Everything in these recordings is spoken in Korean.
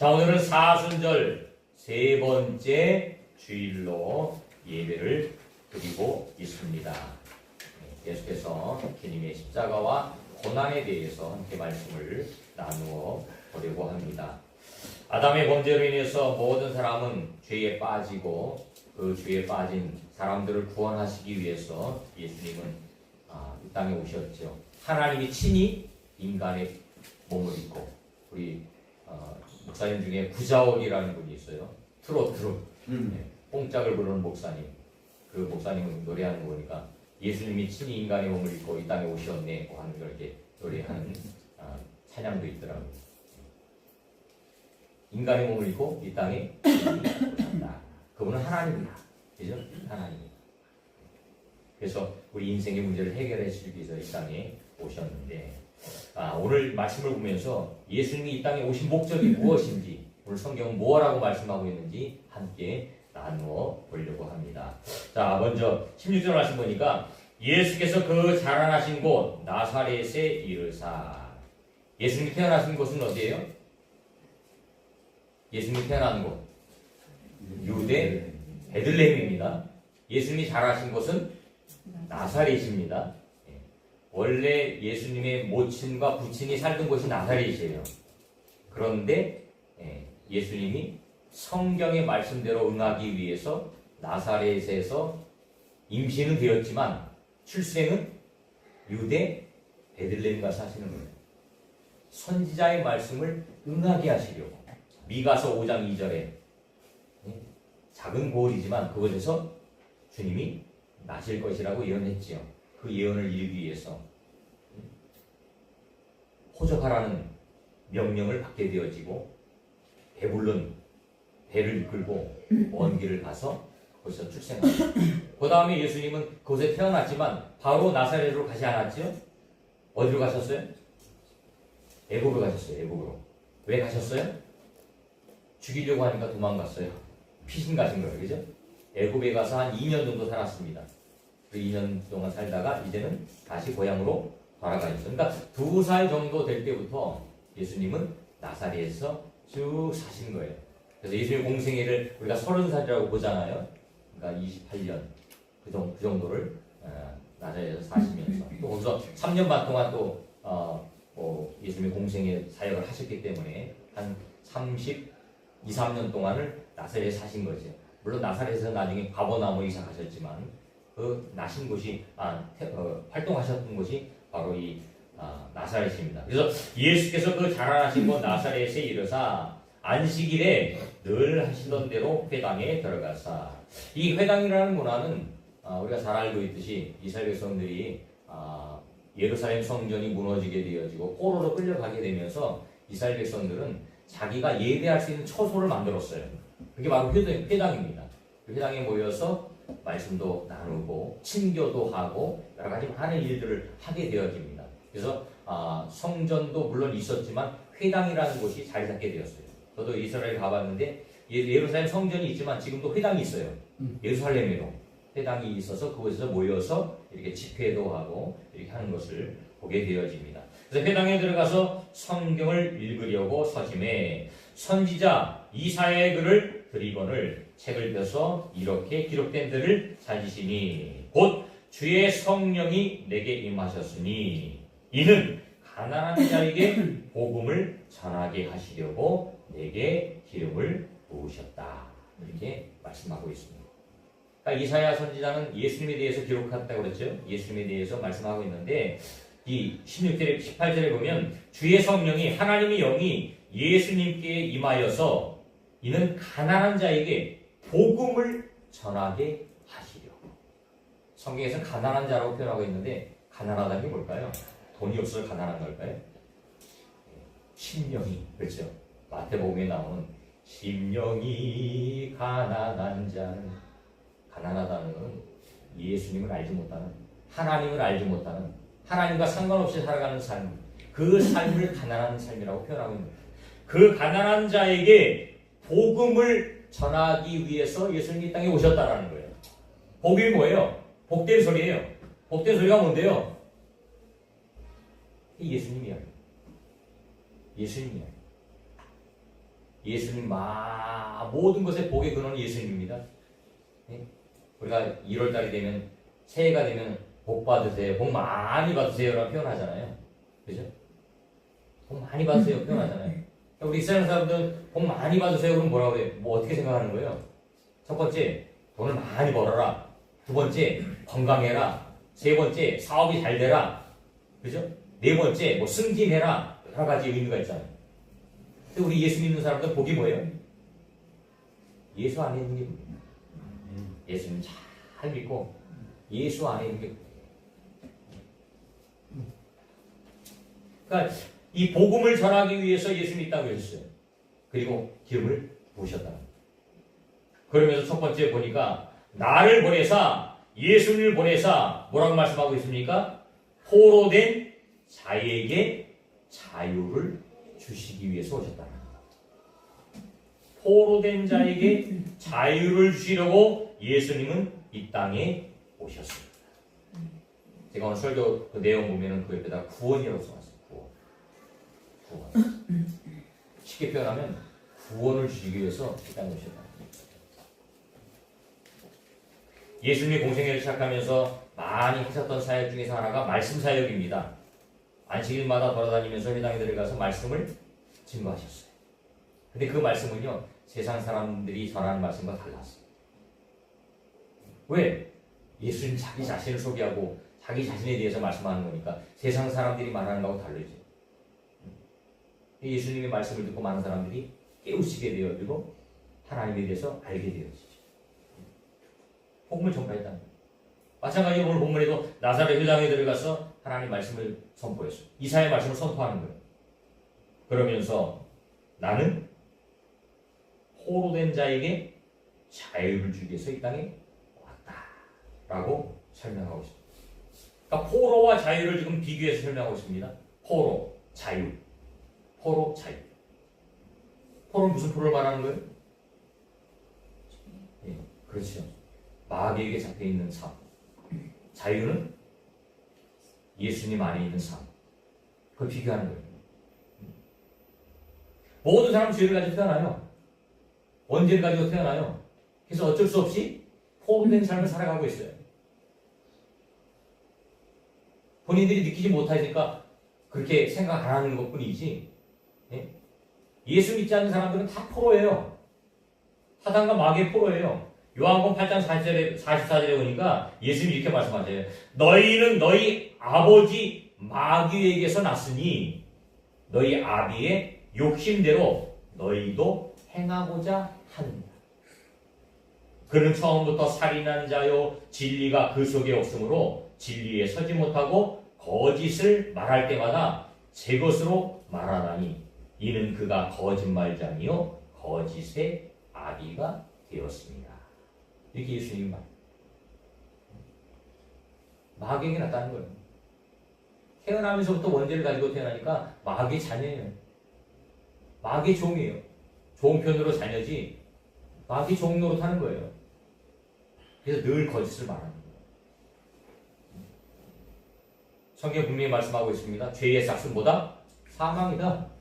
자, 오늘은 사순절 세 번째 주일로 예배를 드리고 있습니다. 계속해서 주님의 십자가와 고난에 대해서 함께 말씀을 나누어 보려고 합니다. 아담의 범죄로 인해서 모든 사람은 죄에 빠지고 그 죄에 빠진 사람들을 구원하시기 위해서 예수님은 이 땅에 오셨죠. 하나님이 친히 인간의 몸을 입고, 우리 목사님 중에 구자원이라는 분이 있어요. 트로트로 뽕짝을 부르는 목사님. 그 목사님은 노래하는 거 보니까 예수님이 친히 인간의 몸을 입고 이 땅에 오셨네 하는 걸 이렇게 노래하는 찬양도 있더라고요. 인간의 몸을 입고 이 땅에 오셨다. 그분은 하나님이다. 그죠? 하나님이다. 그래서 우리 인생의 문제를 해결해 주기 위해서 이 땅에 오셨는데, 오늘 말씀을 보면서 예수님이 이 땅에 오신 목적이 무엇인지, 오늘 성경은 뭐라고 말씀하고 있는지 함께 나누어 보려고 합니다. 자, 먼저 16절 말씀 보니까 예수께서 그 자라나신 곳 나사렛에 이르사. 예수님이 태어나신 곳은 어디예요? 예수님이 태어난 곳 유대 베들레헴입니다. 예수님이 자라신 곳은 나사렛입니다. 원래 예수님의 모친과 부친이 살던 곳이 나사렛이에요. 그런데 예수님이 성경의 말씀대로 응하기 위해서 나사렛에서 임신은 되었지만 출생은 유대 베들레헴 가서 하시는 거예요. 선지자의 말씀을 응하게 하시려고. 미가서 5장 2절에 작은 고을이지만 그곳에서 주님이 나실 것이라고 예언했지요. 그 예언을 이루기 위해서 호적하라는 명령을 받게 되어지고 배불른 배를 이끌고 먼 길을 가서 거기서 출생합니다. 그 다음에 예수님은 그곳에 태어났지만 바로 나사렛으로 가지 않았죠? 어디로 가셨어요? 애굽으로 가셨어요. 애굽으로. 왜 가셨어요? 죽이려고 하니까 도망갔어요. 피신 가신 거예요. 그죠? 애굽에 가서 한 2년 정도 살았습니다. 그 2년 동안 살다가 이제는 다시 고향으로 돌아가셨어요. 그러니까 2살 정도 될 때부터 예수님은 나사렛에서 쭉 사신 거예요. 그래서 예수님 공생애를 우리가 30살이라고 보잖아요. 그러니까 28년 그 정도를 나사렛에서 사시면서 또 거기서 3년 반 동안 또 예수님의 공생애 사역을 하셨기 때문에 한 32, 3년 동안을 나사렛에 사신 거죠. 물론 나사렛에서 나중에 가버나움으로 이사 가셨지만 그 나신 곳이 활동하셨던 곳이 바로 이 나사렛입니다. 그래서 예수께서 그 자라나신 곳 나사렛에 이르사 안식일에 늘 하시던 대로 회당에 들어가사. 이 회당이라는 문화는 우리가 잘 알고 있듯이 이스라엘 백성들이 예루살렘 성전이 무너지게 되어지고 포로로 끌려가게 되면서 이스라엘 백성들은 자기가 예배할 수 있는 처소를 만들었어요. 그게 바로 회당입니다. 그 회당에 모여서 말씀도 나누고 친교도 하고 여러 가지 많은 일들을 하게 되어집니다. 그래서 성전도 물론 있었지만 회당이라는 곳이 자리 잡게 되었어요. 저도 이스라엘 가봤는데 예루살렘 성전이 있지만 지금도 회당이 있어요. 예루살렘에도 회당이 있어서 그곳에서 모여서 이렇게 집회도 하고 이렇게 하는 것을 보게 되어집니다. 그래서 회당에 들어가서 성경을 읽으려고 서심해 선지자 이사야의 글을 드리거늘 책을 펴서 이렇게 기록된 들을 찾으시니 곧 주의 성령이 내게 임하셨으니 이는 가난한 자에게 복음을 전하게 하시려고 내게 기름을 부으셨다. 이렇게 말씀하고 있습니다. 그러니까 이사야 선지자는 예수님에 대해서 기록했다고 그랬죠. 예수님에 대해서 말씀하고 있는데 이 16절에 18절에 보면 주의 성령이 하나님의 영이 예수님께 임하여서 이는 가난한 자에게 복음을 전하게 하시려고. 성경에서 가난한 자라고 표현하고 있는데 가난하다는 게 뭘까요? 돈이 없어서 가난한 걸까요? 심령이, 그렇죠? 마태복음에 나오는 심령이 가난한 자는, 가난하다는 것은 예수님을 알지 못하는, 하나님을 알지 못하는, 하나님과 상관없이 살아가는 삶, 그 삶을 가난한 삶이라고 표현하고 있는 거예요. 그 가난한 자에게 복음을 전하기 위해서 예수님이 이 땅에 오셨다라는 거예요. 복이 뭐예요? 복된 소리예요. 복된 소리가 뭔데요? 예수님이야. 예수님이야. 예수님 모든 것의 복의 근원은 예수님입니다. 예? 우리가 1월달이 되면 새해가 되면 복 받으세요, 복 많이 받으세요라고 표현하잖아요. 그죠? 복 많이 받으세요 표현하잖아요. 우리 이스라엘 사람들은 복 많이 받으세요 그럼 뭐라고 해요? 뭐 어떻게 생각하는 거예요? 첫 번째, 돈을 많이 벌어라. 두 번째, 건강해라. 세 번째, 사업이 잘 되라. 그죠? 네 번째, 뭐 승진해라. 여러 가지 의미가 있잖아요. 근데 우리 예수 믿는 사람들은 복이 뭐예요? 예수 안에 있는 게 복이에요. 예수님 잘 믿고 예수 안에 있는 게 복이에요. 그러니까 이 복음을 전하기 위해서 예수님이 있다고 했어요. 그리고 기름을 부으셨다. 그러면서 첫 번째 보니까 나를 보내사 예수님을 보내사 뭐라고 말씀하고 있습니까? 포로된 자에게 자유를 주시기 위해서 오셨다. 포로된 자에게 자유를 주시려고 예수님은 이 땅에 오셨습니다. 제가 오늘 설교 그 내용 보면은 그 옆에다 구원이라고 써놨어요. 구원. 쉽게 표현하면 구원을 주시기 위해서 이 땅에 오셨다. 예수님이 공생애를 시작하면서 많이 하셨던 사역 중에서 하나가 말씀 사역입니다. 안식일마다 돌아다니면서 회당에 들어가서 말씀을 증거하셨어요. 근데 그 말씀은요, 세상 사람들이 전하는 말씀과 달랐어요. 왜? 예수님 자기 자신을 소개하고 자기 자신에 대해서 말씀하는 거니까 세상 사람들이 말하는 거하고 다르죠. 예수님의 말씀을 듣고 많은 사람들이 깨우치게 되어지고 하나님에 대해서 알게 되어지죠. 복음을 전파했다는 거예요. 마찬가지로 오늘 본문에도 나사렛 회당에 들어가서 하나님 말씀을 선포했어요. 이사야의 말씀을 선포하는 거예요. 그러면서 나는 포로된 자에게 자유를 주기 위해서 이 땅에 왔다라고 설명하고 있습니다. 그러니까 포로와 자유를 지금 비교해서 설명하고 있습니다. 포로, 자유. 포로, 자유. 포로는 무슨 포로를 말하는 거예요? 예, 그렇죠. 마귀에게 잡혀있는 삶. 자유는 예수님 안에 있는 삶. 그걸 비교하는 거예요. 모든 사람은 죄를 가지고 태어나요. 원죄를 가지고 태어나요. 그래서 어쩔 수 없이 포로된 삶을 살아가고 있어요. 본인들이 느끼지 못하니까 그렇게 생각 안 하는 것 뿐이지. 예? 예수 믿지 않는 사람들은 다 포로예요. 사단과 마귀의 포로예요. 요한복음 8장 44절에 보니까 예수님이 이렇게 말씀하세요. 너희는 너희 아버지 마귀에게서 났으니 너희 아비의 욕심대로 너희도 행하고자 하느니라. 그는 처음부터 살인한 자요 진리가 그 속에 없으므로 진리에 서지 못하고 거짓을 말할 때마다 제 것으로 말하나니 이는 그가 거짓말장이요 거짓의 아비가 되었습니다. 이렇게 예수님이 말. 마귀에게 났다는 거예요. 태어나면서부터 원죄를 가지고 태어나니까 마귀의 자녀예요. 마귀의 종이에요. 종편으로 자녀지 마귀 종 노릇하는 거예요. 그래서 늘 거짓을 말하는 거예요. 성경 분명히 말씀하고 있습니다. 죄의 삭은 뭐다? 사망이다.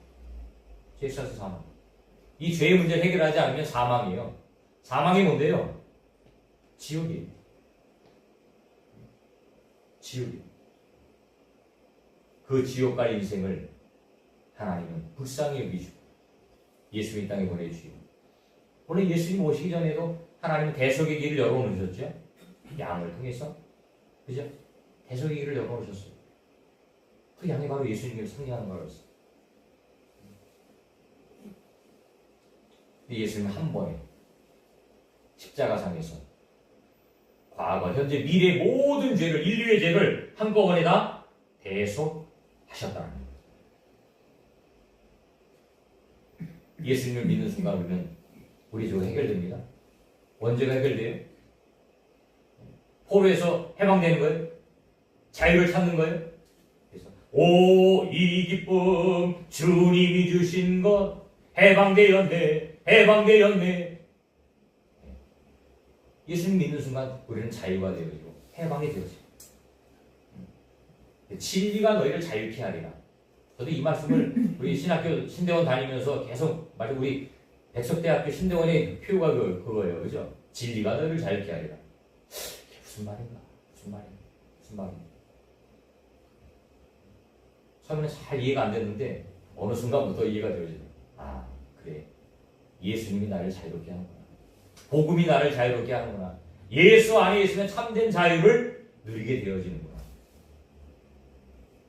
죄의 삭은 사망. 이 죄의 문제를 해결하지 않으면 사망이에요. 사망이 뭔데요? 지옥이에요. 지옥이에요. 그 지옥과 인생을 하나님은 불쌍히 여기시고 예수님 땅에 보내주시고 원래 예수님 오시기 전에도 하나님은 대속의 길을 열어놓으셨죠. 양을 통해서. 그죠? 대속의 길을 열어놓으셨어요. 그 양이 바로 예수님을 상징하는 거였어요. 예수님은 한 번에 십자가상에서 과거, 현재, 미래 모든 죄를, 인류의 죄를 한꺼번에 다 대속하셨다는 거예요. 예수님을 믿는 순간 우리는 우리 죄가 해결됩니다. 원죄가 해결돼요. 포로에서 해방되는 거예요. 자유를 찾는 거예요. 그래서 오, 이 기쁨 주님이 주신 것 해방되었네, 해방되었네. 예수님 믿는 순간 우리는 자유가 되어지고 해방이 되어지고 진리가 너희를 자유케 하리라. 저도 이 말씀을 우리 신학교 신대원 다니면서 계속 우리 백석대학교 신대원의 표가 그거예요. 그죠? 진리가 너를 자유케 하리라. 이게 무슨 말인가? 무슨 말인가? 무슨 말인가? 처음에는 잘 이해가 안 됐는데 어느 순간부터 이해가 되어지더라고요. 아, 그래. 예수님이 나를 자유롭게 하는구나. 복음이 나를 자유롭게 하는구나. 예수 안에 있으면 참된 자유를 누리게 되어지는구나.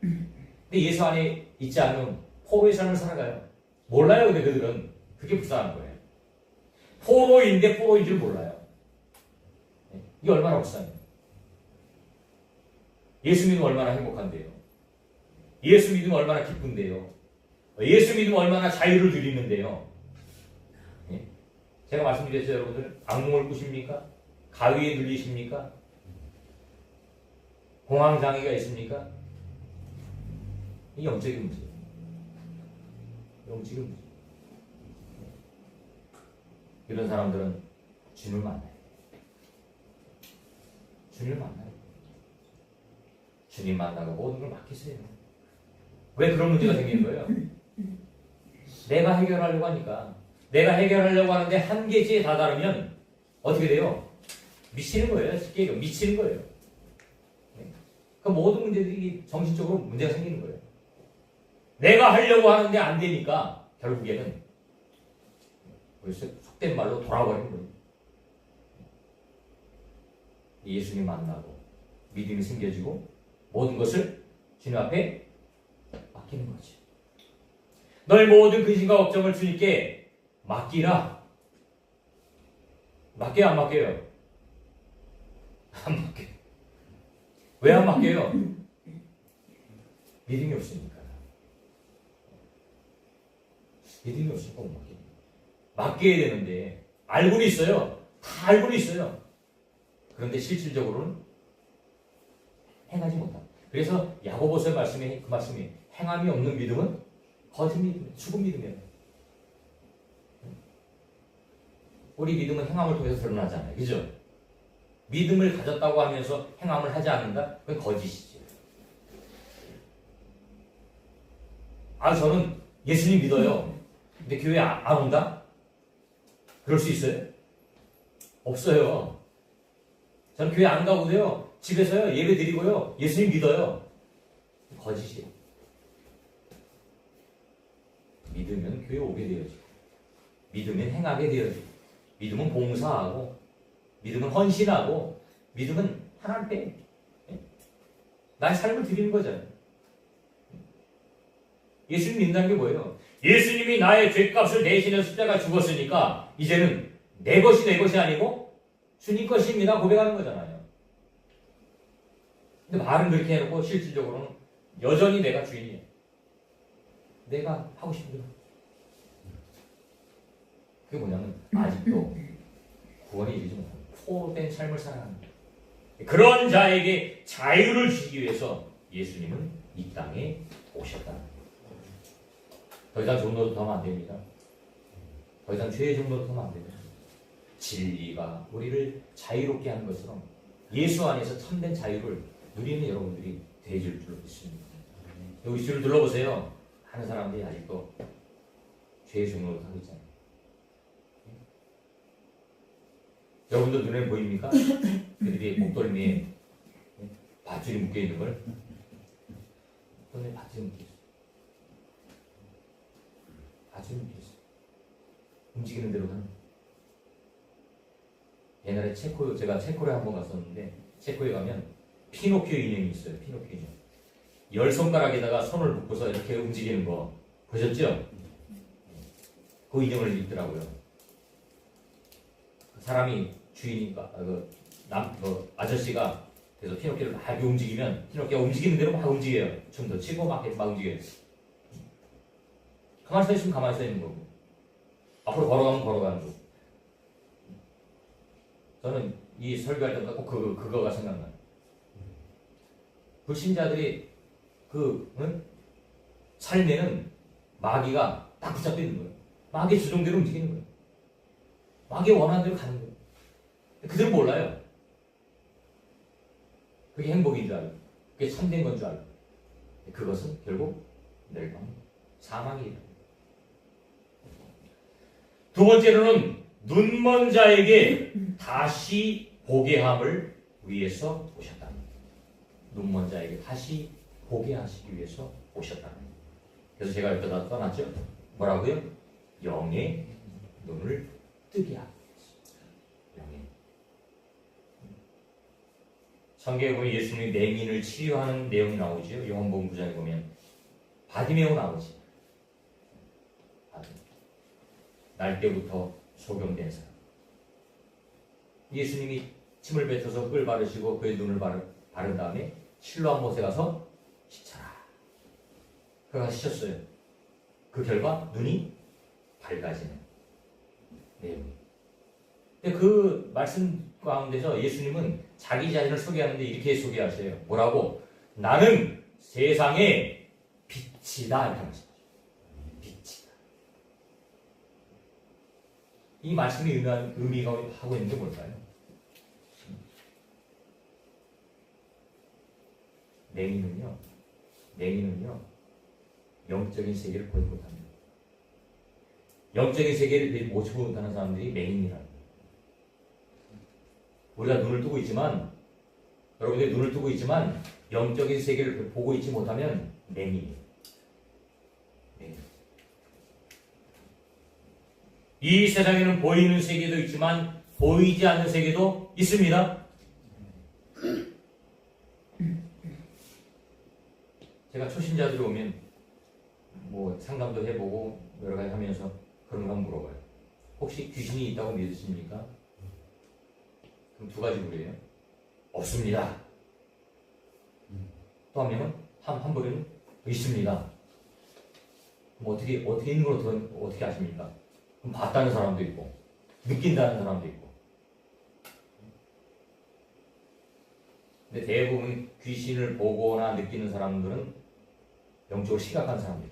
근데 예수 안에 있지 않으면 포로의 삶을 살아가요. 몰라요. 근데 그들은 그게 불쌍한 거예요. 포로인데 포로인 줄 몰라요. 이게 얼마나 불쌍해요. 예수 믿으면 얼마나 행복한데요. 예수 믿으면 얼마나 기쁜데요. 예수 믿으면 얼마나 자유를 누리는데요. 제가 말씀드렸죠, 여러분들. 악몽을 꾸십니까? 가위에 눌리십니까? 공황장애가 있습니까? 이 영적인 문제예요. 영적인 문제. 이런 사람들은 주님을 만나요. 주님을 만나요. 주님 만나고 모든 걸 맡기세요. 왜 그런 문제가 생기는 거예요? 내가 해결하려고 하니까. 내가 해결하려고 하는데 한계치에 다다르면 어떻게 돼요? 미치는 거예요. 쉽게 얘기하면 미치는 거예요. 그 모든 문제들이 정신적으로 문제가 생기는 거예요. 내가 하려고 하는데 안 되니까 결국에는 속된 말로 돌아버리는 거예요. 예수님 만나고 믿음이 생겨지고 모든 것을 주님 앞에 맡기는 거지. 너의 모든 근심과 걱정을 주님께 맡기라. 맡겨요, 안 맡겨요? 안 맡겨요. 왜 안 맡겨요? 믿음이 없으니까. 믿음이 없으니까 못 맡겨요. 맡겨야 되는데 알고는 있어요. 다 알고는 있어요. 그런데 실질적으로는 행하지 못한다. 그래서 야고보서의 말씀이 그 말씀이 행함이 없는 믿음은 거짓 믿음, 죽은 믿음이에요. 우리 믿음은 행함을 통해서 드러나잖아요. 그죠? 믿음을 가졌다고 하면서 행함을 하지 않는다? 그건 거짓이죠. 아, 저는 예수님 믿어요. 근데 교회 안 온다? 그럴 수 있어요? 없어요. 저는 교회 안 가고도요. 집에서요. 예배 드리고요. 예수님 믿어요. 거짓이에요. 믿으면 교회 오게 되어지고 믿으면 행하게 되어지고 믿음은 봉사하고 믿음은 헌신하고 믿음은 하나님께 나의 삶을 드리는 거잖아요. 예수님 믿는다는 게 뭐예요? 예수님이 나의 죄값을 대신해 십자가 죽었으니까 이제는 내 것이 아니고 주님 것입니다 고백하는 거잖아요. 근데 말은 그렇게 해놓고 실질적으로는 여전히 내가 주인이에요. 내가 하고 싶은 대로. 그게 뭐냐면 아직도 구원에 이르지 못한 포로된 삶을 살아가는 거예요. 그런 자에게 자유를 주기 위해서 예수님은 이 땅에 오셨다는 거예요. 더 이상 종로도 더 하면 안 됩니다. 더 이상 죄의 종로도 더 하면 안 됩니다. 진리가 우리를 자유롭게 하는 것처럼 예수 안에서 참된 자유를 누리는 여러분들이 되실 줄 믿습니다. 여기 줄을 둘러보세요. 하는 사람들이 아직도 죄의 종로를 하고 있잖아요. 여러분들 눈에 보입니까? 그들이 목덜미에 밧줄이 묶여있는 걸 목덜미에 밧줄이 묶여있어요. 밧줄이 묶여있어요. 움직이는 대로 가는 거예요. 옛날에 제가 체코에 한번 갔었는데 체코에 가면 피노키오 인형이 있어요. 피노키오 인형. 10손가락에다가 손을 묶어서 이렇게 움직이는 거 보셨죠? 그 인형을 입더라고요. 사람이 주인이니까 아저씨가 그래서 피노키오를 막 이렇게 움직이면 피노키오가 움직이는 대로 막 움직여요. 춤도 치고 막 움직여요. 가만히 서 있으면 가만히 서 있는 거고 앞으로 걸어가면 걸어가는 거고. 저는 이 설교할 때마다 꼭 그거가 생각나요. 불신자들이 삶에는 마귀가 딱 붙잡혀 있는 거예요. 마귀의 주종대로 움직이는 거예요. 마귀의 원하는 대로 가는 거예요. 그들은 몰라요. 그게 행복인 줄 알고, 그게 참된 건 줄 알고. 그것은 결국 멸망, 사망이에요. 두 번째로는 눈먼 자에게 다시 보게 함을 위해서 오셨다. 눈먼 자에게 다시 보게 하시기 위해서 오셨다. 그래서 제가 여기다 떠났죠. 뭐라고요? 영의 눈을 뜨게 하기 위해서. 영의. 성경에 보면 예수님이 맹인을 치료하는 내용이 나오죠. 요한복음 9장에 보면 바디메오 나오지. 날 때부터 소경된 사람. 예수님이 침을 뱉어서 흙을 바르시고 그의 눈을 바른 다음에 실로암 못에 가서 씻어라. 그가 씻었어요. 그 결과 눈이 밝아지는 내용. 근데 그 말씀 가운데서 예수님은 자기 자신을 소개하는데 이렇게 소개하세요. 뭐라고? 나는 세상의 빛이다. 이렇게 하셨어요. 빛이다. 이 말씀이 의미가 하고 있는 게 뭘까요? 맹인은요, 영적인 세계를 보지 못합니다. 영적인 세계를 보지 못하는 사람들이 맹인이라는 거예요. 우리가 눈을 뜨고 있지만, 여러분들이 눈을 뜨고 있지만, 영적인 세계를 보고 있지 못하면 맹인이에요. 맹인. 이 세상에는 보이는 세계도 있지만, 보이지 않는 세계도 있습니다. 제가 초신자들이 오면 뭐 상담도 해보고 여러 가지 하면서 그런 거 물어봐요. 혹시 귀신이 있다고 믿으십니까? 그럼 두 가지 물어요. 없습니다. 또 한 명은 한 분은 있습니다. 그럼 어떻게 있는 걸 어떻게 아십니까? 그럼 봤다는 사람도 있고 느낀다는 사람도 있고. 근데 대부분 귀신을 보거나 느끼는 사람들은 영적으로 심각한 사람들.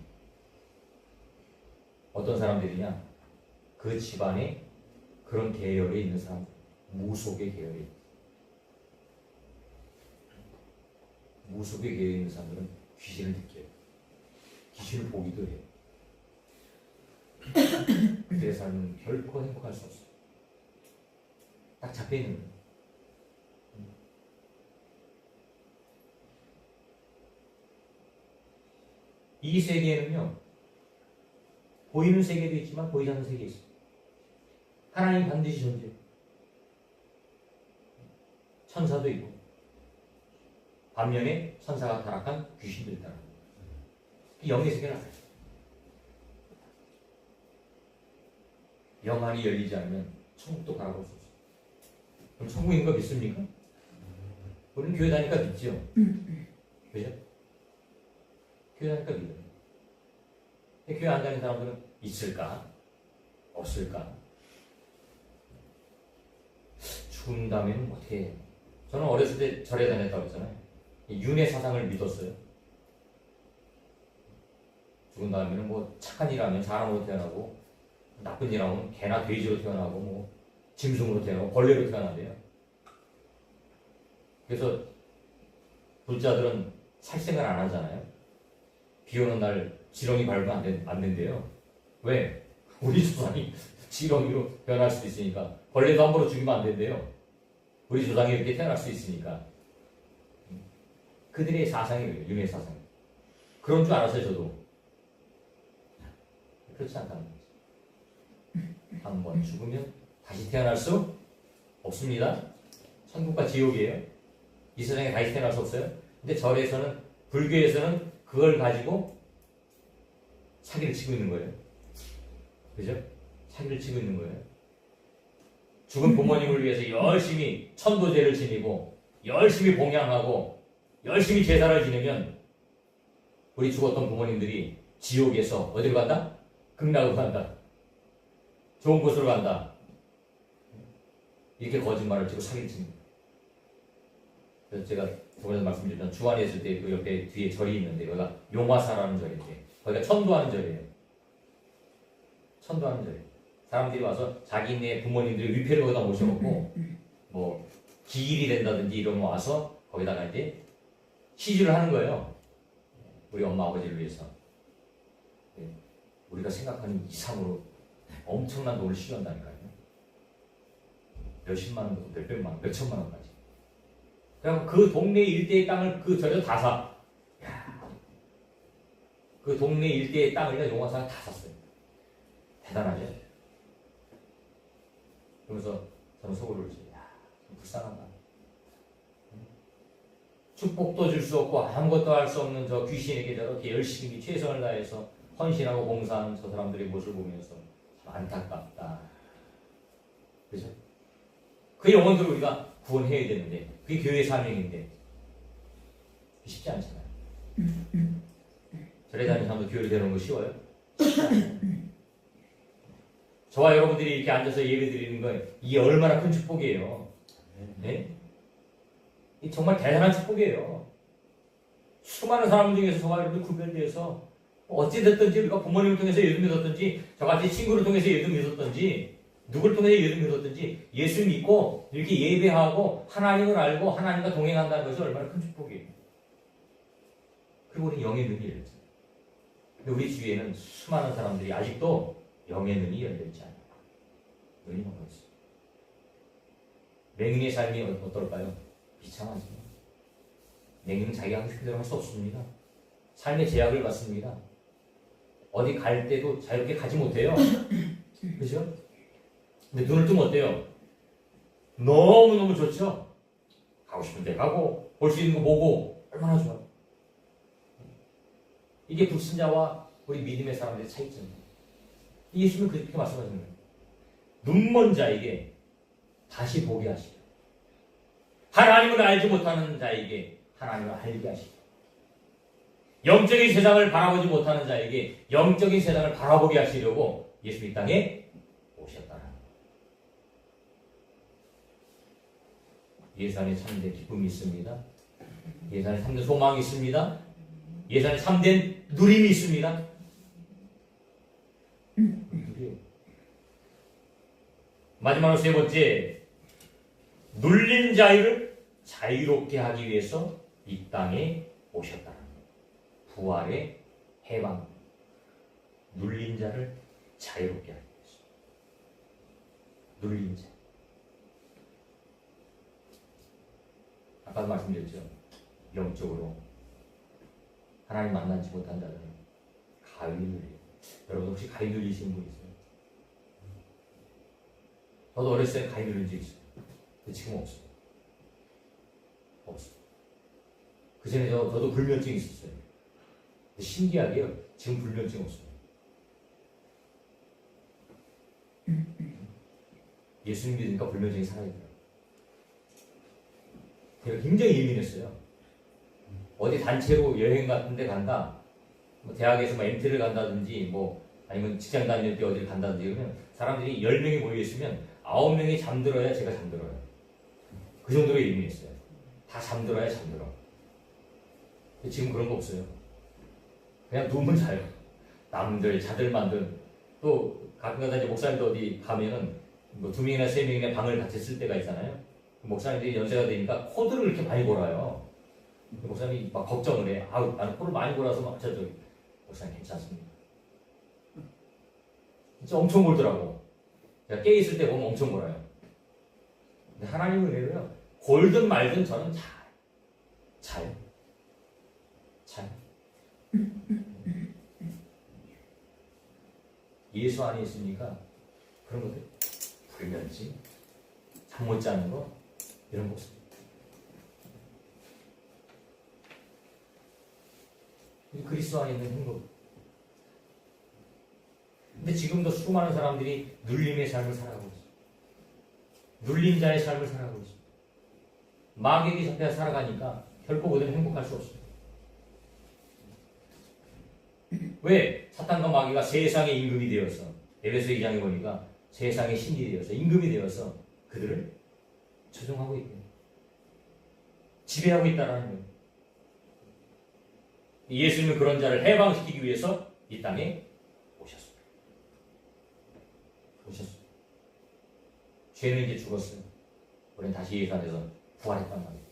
어떤 사람들이냐? 그 집안에 그런 계열에 있는 사람들. 무속의 계열에 있는. 무속의 계열에 있는 사람들은 귀신을 느껴요. 귀신을 보기도 해요. 그들의 삶은 결코 행복할 수 없어요. 딱 잡혀있는 거예요. 이 세계에는요, 보이는 세계도 있지만 보이지 않는 세계도 있어요. 하나님 반드시 존재해요. 천사도 있고, 반면에 천사가 타락한 귀신도 있다는 거예요. 영의 세계는 알아요. 영안이 열리지 않으면 천국도 바라볼 수 없어요. 그럼 천국인 거 믿습니까? 우리는 교회 다니까 믿죠. 그죠? 교회 다니까 믿어요. 교회 안 다니는 사람들은 있을까? 없을까? 죽은 다음에는 어떻게 해요? 저는 어렸을 때 절에 다녔다고 했잖아요. 윤회 사상을 믿었어요. 죽은 다음에는 뭐 착한 일 하면 사람으로 태어나고, 나쁜 일 하면 개나 돼지로 태어나고, 뭐 짐승으로 태어나고, 벌레로 태어난대요. 그래서 불자들은 살생을 안 하잖아요. 비 오는 날 지렁이 밟으면 안 된대요. 왜? 우리 조상이 지렁이로 변할 수도 있으니까. 벌레도 함부로 죽이면 안 된대요. 우리 조상이 이렇게 태어날 수 있으니까. 그들의 사상이에요. 윤회 사상. 그런 줄 알았어요, 저도. 그렇지 않다는 거죠. 한 번 죽으면 다시 태어날 수 없습니다. 천국과 지옥이에요. 이 세상에 다시 태어날 수 없어요. 근데 절에서는, 불교에서는 그걸 가지고 사기를 치고 있는 거예요. 그죠? 사기를 치고 있는 거예요. 죽은 부모님을 위해서 열심히 천도제를 지니고, 열심히 봉양하고, 열심히 제사를 지내면 우리 죽었던 부모님들이 지옥에서 어디로 간다? 극락으로 간다. 좋은 곳으로 간다. 이렇게 거짓말을 치고 사기를 칩니다. 그래서 제가 저번에 말씀드렸던 주안에 있을 때 그 옆에 뒤에 절이 있는데, 거기가 용화사라는 절인데, 거기가 천도하는 절이에요. 천도하는 절이에요. 사람들이 와서 자기네 부모님들이 위패를 거기다 모셔놓고 뭐 기일이 된다든지 이러면 와서 거기다가 이제 시주를 하는 거예요. 우리 엄마 아버지를 위해서. 우리가 생각하는 이상으로 엄청난 돈을 시주한다니까요. 몇십만 원, 몇백만 원, 몇천만 원까지. 그냥 그 동네 일대의 땅을 그 저저 다 사. 야, 그 동네 일대의 땅을 용화사가 다 샀어요. 대단하죠? 그러면서 저는 속으로 그러지. 야, 좀 불쌍하다. 축복도 줄 수 없고 아무것도 할 수 없는 저 귀신에게 저렇게 열심히 최선을 다해서 헌신하고 봉사한 저 사람들의 모습을 보면서 참 안타깝다. 그죠? 그 영혼들을 우리가 구원해야 되는데 그게 교회의 사명인데 쉽지 않잖아요. 절에 다니는 사람도 교회를 데려오는 거 쉬워요? 쉽지 않아요. 저와 여러분들이 이렇게 앉아서 예배 드리는 건 이게 얼마나 큰 축복이에요. 네? 이 정말 대단한 축복이에요. 수많은 사람 중에서 저와 여러분들 구별되어서 어찌됐든지 우리가 부모님을 통해서 예수 믿었든지 저같이 친구를 통해서 예수 믿었든지 누굴 통해서 예수 믿었든지 예수 믿고 이렇게 예배하고 하나님을 알고 하나님과 동행한다는 것이 얼마나 큰 축복이에요. 그리고 우리는 영의 눈이 열렸어요. 근데 우리 주위에는 수많은 사람들이 아직도 영의 눈이 열려있지 않아요. 눈이 먹어 있어요. 맹인의 삶이 어떨까요? 비참하죠. 맹인은 자기가 하고 싶은 대로 할 수 없습니다. 삶의 제약을 받습니다. 어디 갈 때도 자유롭게 가지 못해요. 그죠? 근데 눈을 뜨면 어때요? 너무너무 좋죠? 가고 싶은 데 가고 볼 수 있는 거 보고 얼마나 좋아요. 이게 불신자와 우리 믿음의 사람들의 차이점이에요. 예수님은 그렇게 말씀하시는 거예요. 눈먼 자에게 다시 보게 하시고 하나님을 알지 못하는 자에게 하나님을 알게 하시고 영적인 세상을 바라보지 못하는 자에게 영적인 세상을 바라보게 하시려고 예수 이 땅에 오셨다는 거예요. 예수 안에 참된 기쁨이 있습니다. 예수 안에 참된 소망이 있습니다. 예수 안에 참된 누림이 있습니다. 마지막으로 세 번째, 눌린 자유를 자유롭게 하기 위해서 이 땅에 오셨다는 거예요. 부활의 해방, 눌린 자를 자유롭게 하기 위해서. 눌린 자. 아까도 말씀드렸죠. 영적으로 하나님 만나지 못한 자들은 가위 눌려요. 여러분 혹시 가위 눌리신 분 있어요? 저도 어렸을 때 가위 눌린 적 있어요. 근데 지금 없어요. 없어요. 그 전에 저도 불면증이 있었어요. 근데 신기하게요. 지금 불면증 없어요. 예수님 믿으니까 불면증이 사라지더라고요. 제가 굉장히 예민했어요. 어디 단체로 여행 같은 데 간다. 뭐 대학에서 뭐 MT를 간다든지 뭐 아니면 직장 다닐 때 어디를 간다든지 그러면 사람들이 10명이 모여있으면 9명이 잠들어야 제가 잠들어요. 그 정도로 예민했어요. 다 잠들어야 잠들어. 근데 지금 그런 거 없어요. 그냥 누우면 자요. 남들, 자들만들. 또 가끔가다 이제 목사님도 어디 가면은 뭐 2명이나 3명이나 방을 같이 쓸 때가 있잖아요. 목사님들이 연세가 되니까 코드를 이렇게 많이 골아요. 목사님이 막 걱정을 해. 아우, 나는 코를 많이 골아서 막 목사님 괜찮습니다. 진짜 엄청 골더라고. 제가 깨있을 때 보면 엄청 골아요. 근데 하나님은 왜요? 골든 말든 저는 자요. 예수 안에 있으니까 그런 것들, 불면증, 잠 못 자는 거 이런 거 없습니다. 그리스도 안에 있는 행복. 근데 지금도 수많은 사람들이 눌림의 삶을 살아가고 있어요. 눌린 자의 삶을 살아가고 있어요. 마귀에게 잡혀 살아가니까 결코 그들은 행복할 수 없어요. 왜? 사탄과 마귀가 세상의 임금이 되어서, 에베소 2장에 보니까 세상의 신이 되어서, 임금이 되어서 그들을 조종하고 있대요. 지배하고 있다는 거예요. 예수님은 그런 자를 해방시키기 위해서 이 땅에 오셨습니다. 죄는 이제 죽었어요. 우리는 다시 예수 안에서 부활했단 말이에요.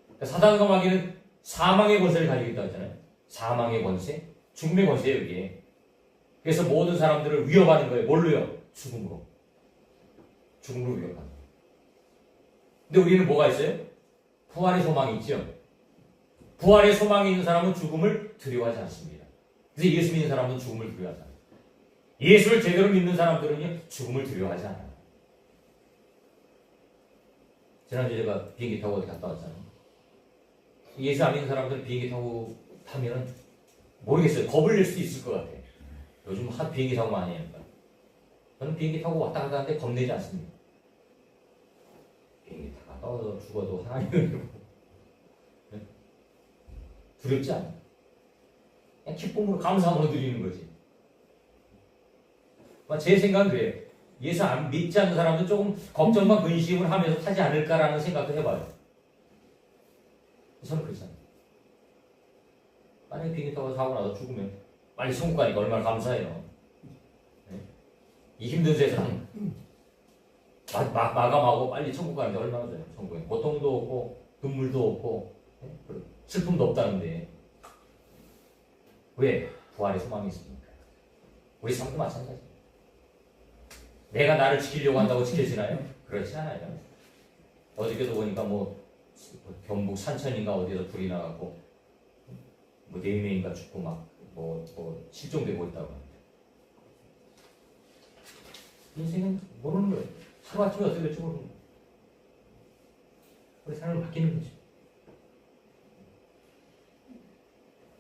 그러니까 사단과 마귀는 사망의 권세를 가지고 있다고 했잖아요. 사망의 권세, 죽음의 권세예요, 이게. 그래서 모든 사람들을 위협하는 거예요. 뭘로요? 죽음으로. 죽음으로 위협하는 거예요. 근데 우리는 뭐가 있어요? 부활의 소망이 있죠. 부활의 소망이 있는 사람은 죽음을 두려워하지 않습니다. 그래서 예수 믿는 사람은 죽음을 두려워하지 않아요. 예수를 제대로 믿는 사람들은요, 죽음을 두려워하지 않아요. 지난주에 제가 비행기 타고 어디 갔다 왔잖아요. 예수 안 믿는 사람들은 비행기 타고 타면은 모르겠어요. 겁을 낼 수도 있을 것 같아요. 요즘 한 비행기 사고 많이 하니까. 저는 비행기 타고 왔다 갔다 하는데 겁내지 않습니다. 비행기 타가 떠서 죽어도 하나님을 두렵지 않아요. 그냥 기쁨으로 감사함으로 드리는 거지. 제 생각은 그래요. 예수 안 믿지 않는 사람은 조금 걱정과 근심을 하면서 타지 않을까라는 생각도 해봐요. 저는 그렇잖아요. 만약에 비행기 타고 사고 나서 죽으면 빨리 천국 가니까 얼마나 감사해요. 네? 이 힘든 세상 마감하고 빨리 천국 가는데 얼마나 좋아요. 천국에 고통도 없고 눈물도 없고 네? 슬픔도 없다는데 왜? 부활의 소망이 있습니까? 우리 삶도 마찬가지예요. 내가 나를 지키려고 한다고 지켜지나요? 그렇지 않아요. 어저께도 보니까 경북 산천인가 어디에서 불이 나갖고 4명인가 죽고 실종되고 있다고 합니다. 인생은 모르는 거예요. 하루아침에 어떻게 될지 모르는 거예요. 우리 삶을 바뀌는 거죠.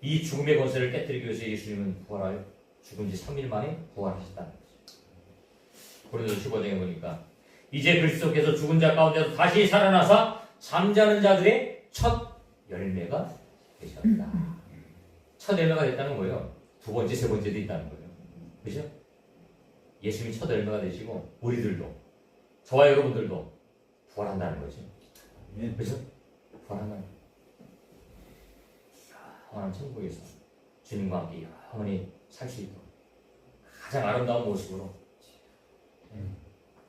이 죽음의 권세를 깨뜨리기 위해서 예수님은 부활하여 죽은 지 3일 만에 부활하셨다는 거죠. 고린도서 15장에 보니까 이제 그리스도께서 죽은 자 가운데서 다시 살아나사 잠자는 자들의 첫 열매가 되셨다. 첫 열매가 됐다는 거예요. 두 번째, 세 번째도 있다는 거예요. 그죠? 예수님이 첫 열매가 되시고 우리들도 저와 여러분들도 부활한다는 거죠. 그죠? 부활한다는 거예요. 영원한 천국에서 주님과 함께 영원히 살 수 있도록 가장 아름다운 모습으로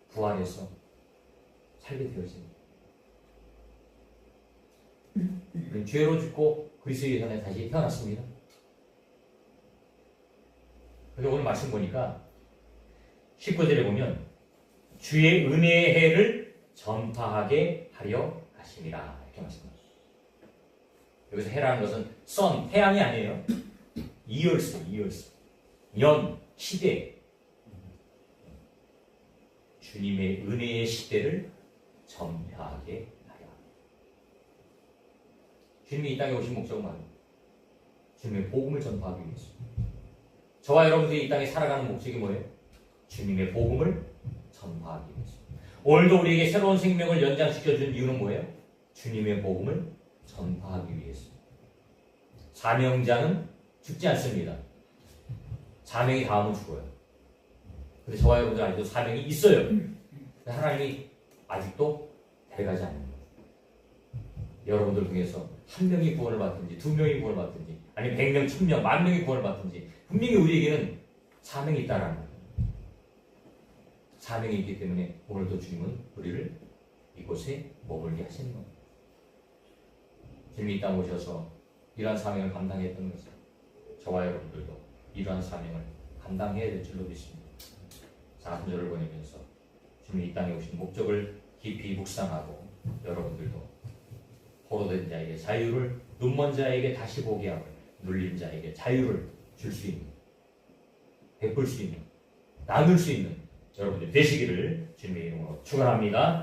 부활해서 살게 되어집니다. 우리는 죄로 죽고 그리스도의 전에 다시 태어났습니다. 그런데 오늘 말씀 보니까 19절에 보면 주의 은혜의 해를 전파하게 하려 하심이라 이렇게 말씀합니다. 여기서 해라는 것은 선, 태양이 아니에요. years, 년, 시대. 주님의 은혜의 시대를 전파하게 하려. 주님이 이 땅에 오신 목적은 뭐예요? 주님의 복음을 전파하기 위해서. 저와 여러분들이 이 땅에 살아가는 목적이 뭐예요? 주님의 복음을 전파하기 위해서. 오늘도 우리에게 새로운 생명을 연장시켜준 이유는 뭐예요? 주님의 복음을 전파하기 위해서. 사명자는 죽지 않습니다. 사명이 닿으면 죽어요. 근데 저와 여러분들 아직도 사명이 있어요. 근데 하나님이 아직도 데려가지 않는 거예요. 여러분들 중에서 한 명이 구원을 받든지 두 명이 구원을 받든지 아니면 100명, 1000명, 10,000명이 구원을 받든지 분명히 우리에게는 사명이 있다라는 거예요. 사명이 있기 때문에 오늘도 주님은 우리를 이곳에 머물게 하시는 거예요. 주님이 이 땅에 오셔서 이러한 사명을 감당했던 것은 저와 여러분들도 이러한 사명을 감당해야 될 줄로 믿습니다. 4절을 보내면서 주님이 이 땅에 오신 목적을 깊이 묵상하고 여러분들도 포로된 자에게 자유를, 눈먼 자에게 다시 보게 하고 눌린 자에게 자유를 줄 수 있는, 베풀 수 있는, 나눌 수 있는 여러분들 되시기를 주님의 이름으로 축원합니다.